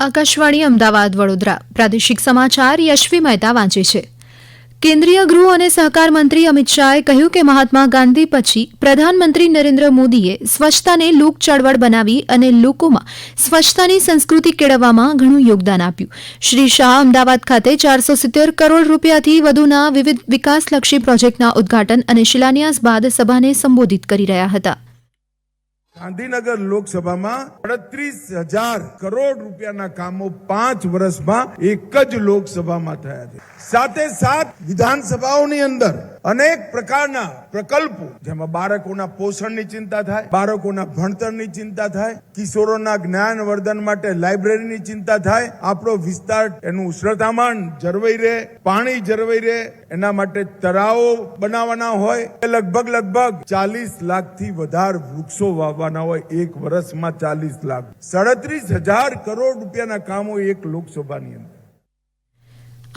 આકાશવાણી અમદાવાદ વડોદરા પ્રાદેશિક સમાચાર યશવી મહેતા વાંચે છે. કેન્દ્રીય ગૃહ અને સહકાર મંત્રી અમિત શાહે કહ્યું કે મહાત્મા ગાંધી પછી પ્રધાનમંત્રી નરેન્દ્ર મોદીએ સ્વચ્છતાને લોક ચળવળ બનાવી અને લોકોમાં સ્વચ્છતાની સંસ્કૃતિ કેળવવામાં ઘણું યોગદાન આપ્યું. શ્રી શાહ અમદાવાદ ખાતે 470 કરોડ રૂપિયાથી વધુના વિવિધ વિકાસલક્ષી પ્રોજેક્ટના ઉદ્ઘાટન અને શિલાન્યાસ બાદ સભાને સંબોધિત કરી રહ્યા હતા. ગાંધીનગર લોકસભામાં 38,000 કરોડ રૂપિયાના કામો 5 વર્ષમાં એક જ લોકસભામાં થયા છે. સાથે સાથ વિધાનસભાઓની અંદર અનેક પ્રકારના પ્રકલ્પો, જેમાં બાળકોના પોષણની ચિંતા થાય, બાળકોના ભણતરની ચિંતા થાય, કિશોરોના જ્ઞાનવર્ધન માટે લાઇબ્રેરીની ચિંતા થાય, આપણો વિસ્તાર એનું શ્રદ્ધામાન જળવાઈ રહે, પાણી જળવાઈ રહે, એના માટે તળાવો બનાવવાના હોય, લગભગ 40 લાખથી વધારે વૃક્ષો વાવવાના હોય. એક વર્ષમાં 40 લાખ, 37,000 કરોડ રૂપિયાના કામો એક લોકસભાની અંદર.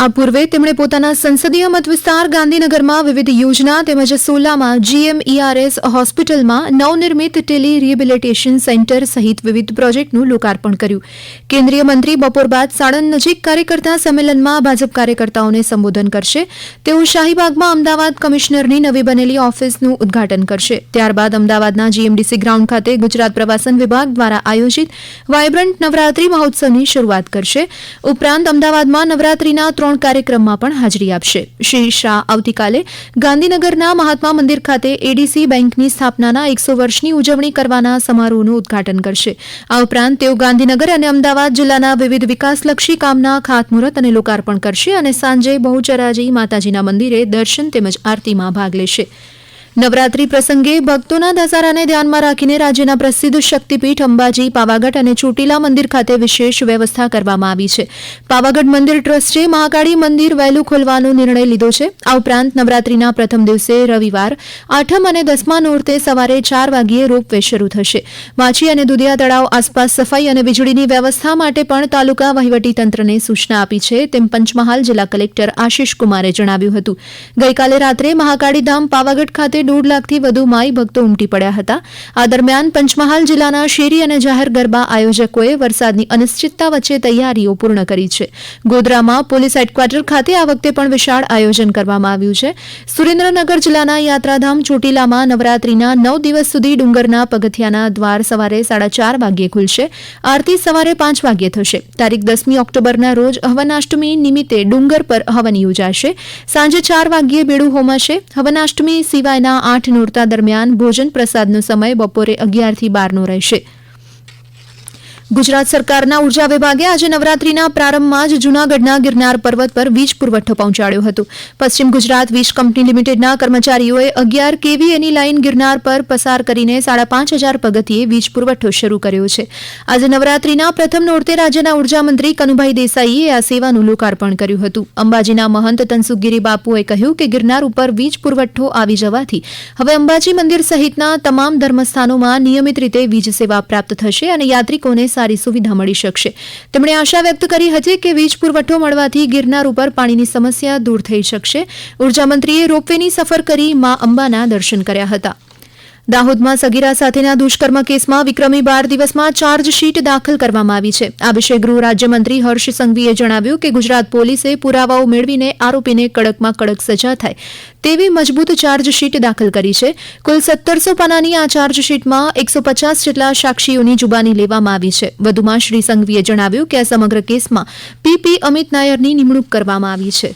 આ પૂર્વે તેમણે પોતાના સંસદીય મત વિસ્તાર ગાંધીનગરમાં વિવિધ યોજના તેમજ સોલામાં GMERS હોસ્પિટલમાં નવનિર્મિત ટેલી રિહેબિલિટેશન સેન્ટર સહિત વિવિધ પ્રોજેક્ટનું લોકાર્પણ કર્યું. કેન્દ્રીય મંત્રી બપોર બાદ સાણંદ નજીક કાર્યકર્તા સંમેલનમાં ભાજપ કાર્યકર્તાઓને સંબોધન કરશે. તેઓ શાહીબાગમાં અમદાવાદ કમિશનરની નવી બનેલી ઓફિસનું ઉદ્ઘાટન કરશે. ત્યારબાદ અમદાવાદના GMDC ગ્રાઉન્ડ ખાતે ગુજરાત પ્રવાસન વિભાગ દ્વારા આયોજિત વાયબ્રન્ટ નવરાત્રી મહોત્સવની શરૂઆત કરશે. ઉપરાંત અમદાવાદમાં નવરાત્રીના 3 કાર્યક્રમમાં પણ હાજરી આપશે. શ્રી શાહ આવતીકાલે ગાંધીનગરના મહાત્મા મંદિર ખાતે ADC બેંકની સ્થાપનાના 100 વર્ષની ઉજવણી કરવાના સમારોહનું ઉદ્ઘાટન કરશે. આ ઉપરાંત તેઓ ગાંધીનગર અને અમદાવાદ જિલ્લાના વિવિધ વિકાસલક્ષી કામના ખાતમુહૂર્ત અને લોકાર્પણ કરશે અને સાંજે બહુચરાજી માતાજીના મંદિરે દર્શન તેમજ આરતીમાં ભાગ લેશે. નવરાત્રી પ્રસંગે ભક્તોના ધસારાને ધ્યાનમાં રાખીને રાજ્યના પ્રસિદ્ધ શક્તિપીઠ અંબાજી, પાવાગઢ અને ચોટીલા મંદિર ખાતે વિશેષ વ્યવસ્થા કરવામાં આવી છે. પાવાગઢ મંદિર ટ્રસ્ટે મહાકાળી મંદિર વહેલું ખોલવાનો નિર્ણય લીધો છે. આ ઉપરાંત નવરાત્રીના પ્રથમ દિવસે રવિવાર, આઠમ અને દસમા નોરતે સવારે 4 વાગ્યે રોપવે શરૂ થશે. માછી અને દુધિયા તળાવ આસપાસ સફાઈ અને વીજળીની વ્યવસ્થા માટે પણ તાલુકા વહીવટીતંત્રને સૂચના આપી છે, તેમ પંચમહાલ જિલ્લા કલેક્ટર આશિષ કુમારે જણાવ્યું હતું. ગઈકાલે રાત્રે મહાકાળી ધામ પાવાગઢ ખાતે 1.5 લાખથી વધુ માઈ ભક્તો ઉમટી પડ્યા હતા. આ દરમિયાન પંચમહાલ જિલ્લાના શેરી અને જાહેર ગરબા આયોજકોએ વરસાદની અનિશ્ચિતતા વચ્ચે તૈયારીઓ પૂર્ણ કરી છે. ગોધરામાં પોલીસ હેડક્વાર્ટર ખાતે આ વખતે પણ વિશાળ આયોજન કરવામાં આવ્યું છે. સુરેન્દ્રનગર જિલ્લાના યાત્રાધામ ચોટીલામાં નવરાત્રીના 9 દિવસ સુધી ડુંગરના પગથિયાના દ્વાર સવારે 4:30 વાગ્યે ખુલશે. આરતી સવારે 5 વાગ્યે થશે. તારીખ 10મી ઓક્ટોબરના રોજ હવનાષ્ટમી નિમિત્તે ડુંગર પર હવન યોજાશે. સાંજે 4 વાગ્યે બેડું હોમાશે. હવનાષ્ટમી સિવાયના 8 નોરતા દરમિયાન ભોજન પ્રસાદનો સમય બપોરે 11 થી 12 રહેશે. ગુજરાત સરકારના ઉર્જા વિભાગે આજે નવરાત્રીના પ્રારંભમાં જ જૂનાગઢના ગિરનાર પર્વત પર વીજ પુરવઠો પહોંચાડ્યો હતો. પશ્ચિમ ગુજરાત વીજ કંપની લિમિટેડના કર્મચારીઓએ 11 kVAની લાઇન ગિરનાર પર પસાર કરીને 5,500 પગથિયે વીજ પુરવઠો શરૂ કર્યો છે. આજે નવરાત્રીના પ્રથમ નોરતે રાજ્યના ઉર્જા મંત્રી કનુભાઈ દેસાઈએ આ સેવાનું લોકાર્પણ કર્યું હતું. અંબાજીના મહંત તનસુખગીરી બાપુએ કહ્યું કે ગિરનાર ઉપર વીજ પુરવઠો આવી જવાથી હવે અંબાજી મંદિર સહિતના તમામ ધર્મસ્થાનોમાં નિયમિત રીતે વીજ સેવા પ્રાપ્ત થશે અને યાત્રિકોને સારી સુવિધા મળી શકશે. તેમણે આશા વ્યક્ત કરી હતી કે વીજ પુરવઠો મળવાથી ગિરનાર ઉપર પાણીની સમસ્યા દૂર થઈ શકશે. ઉર્જામંત્રીએ રોપવેની સફર કરી મા અંબાના દર્શન કર્યા હતા. દાહોદમાં સગીરા સાથેના દુષ્કર્મ કેસમાં વિક્રમી 12 દિવસમાં ચાર્જશીટ દાખલ કરવામાં આવી છે. આ વિશે ગૃહ રાજ્યમંત્રી હર્ષ સંઘવીએ જણાવ્યું કે ગુજરાત પોલીસે પુરાવાઓ મેળવીને આરોપીને કડકમાં કડક સજા થાય તેવી મજબૂત ચાર્જશીટ દાખલ કરી છે. કુલ 1700 પાનાની આ ચાર્જશીટમાં 150 જેટલા સાક્ષીઓની જુબાની લેવામાં આવી છે. વધુમાં શ્રી સંઘવીએ જણાવ્યું કે આ સમગ્ર કેસમાં PP અમિત નાયરની નિમણૂક કરવામાં આવી છે.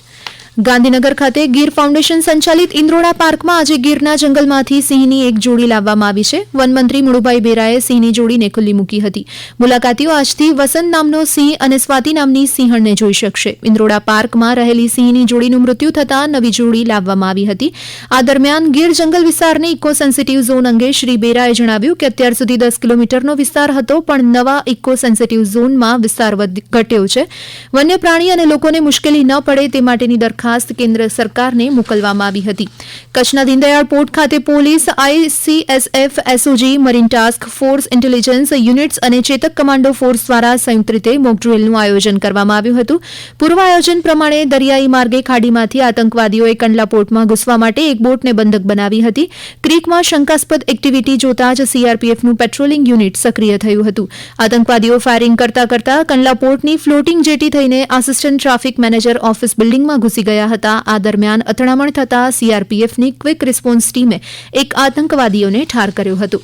ગાંધીનગર ખાતે ગીર ફાઉન્ડેશન સંચાલિત ઇન્દ્રોડા પાર્કમાં આજે ગીરના જંગલમાંથી સિંહની એક જોડી લાવવામાં આવી છે. વનમંત્રી મુળુભાઈ બેરાએ સિંહની જોડીને ખુલ્લી મૂકી હતી. મુલાકાતીઓ આજથી વસંત નામનો સિંહ અને સ્વાતિ નામની સિંહણને જોઈ શકશે. ઇન્દ્રોડા પાર્કમાં રહેલી સિંહની જોડીનું મૃત્યુ થતાં નવી જોડી લાવવામાં આવી હતી. આ દરમિયાન ગીર જંગલ વિસ્તારની ઇકો સેન્સિટિવ ઝોન અંગે શ્રી બેરાએ જણાવ્યું કે અત્યાર સુધી 10 કિલોમીટરનો વિસ્તાર હતો, પણ નવા ઇકો સેન્સિટિવ ઝોનમાં વિસ્તાર ઘટ્યો છે. વન્ય પ્રાણી અને લોકોને મુશ્કેલી ન પડે તે માટેની દરખાસ્ત દરખાસ્ત કેન્દ્ર સરકારને મોકલવામાં આવી હતી. કચ્છના દીનદયાળ પોર્ટ ખાતે police, ICSF, SOG, marine task force, intelligence units અને ચેતક કમાન્ડો ફોર્સ દ્વારા સંયુક્ત રીતે મોક ડ્રીલનું આયોજન કરવામાં આવ્યું હતું. પૂર્વ આયોજન પ્રમાણે દરિયાઈ માર્ગે ખાડીમાંથી આતંકવાદીઓએ કંડલા પોર્ટમાં ઘૂસવા માટે એક બોટને બંધક બનાવી હતી. ક્રીકમાં શંકાસ્પદ એક્ટિવિટી જોતા જ CRPFનું પેટ્રોલિંગ યુનિટ સક્રિય થયું હતું. આતંકવાદીઓ ફાયરિંગ કરતા કંડલા પોર્ટની ફ્લોટિંગ જેટી થઈને આસિસ્ટન્ટ ટ્રાફિક મેનેજર ઓફિસ બિલ્ડિંગમાં ઘૂસી ગયા હતા. આ દરમિયાન અથડામણ થતા CRPFની ક્વિક રિસ્પોન્સ ટીમે એક આતંકવાદીઓને ઠાર કર્યો હતો.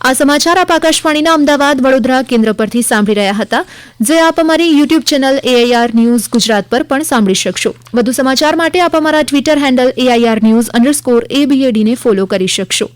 આ સમાચાર આપ આકાશવાણીના અમદાવાદ વડોદરા કેન્દ્ર પરથી સાંભળી રહ્યા હતા, જે આપ અમારી YouTube channel AIR news Gujarat પર પણ સાંભળી શકશો. વધુ સમાચાર માટે આપ અમારા ટ્વિટર હેન્ડલ AIR News_ABAD ને ફોલો કરી શકશો.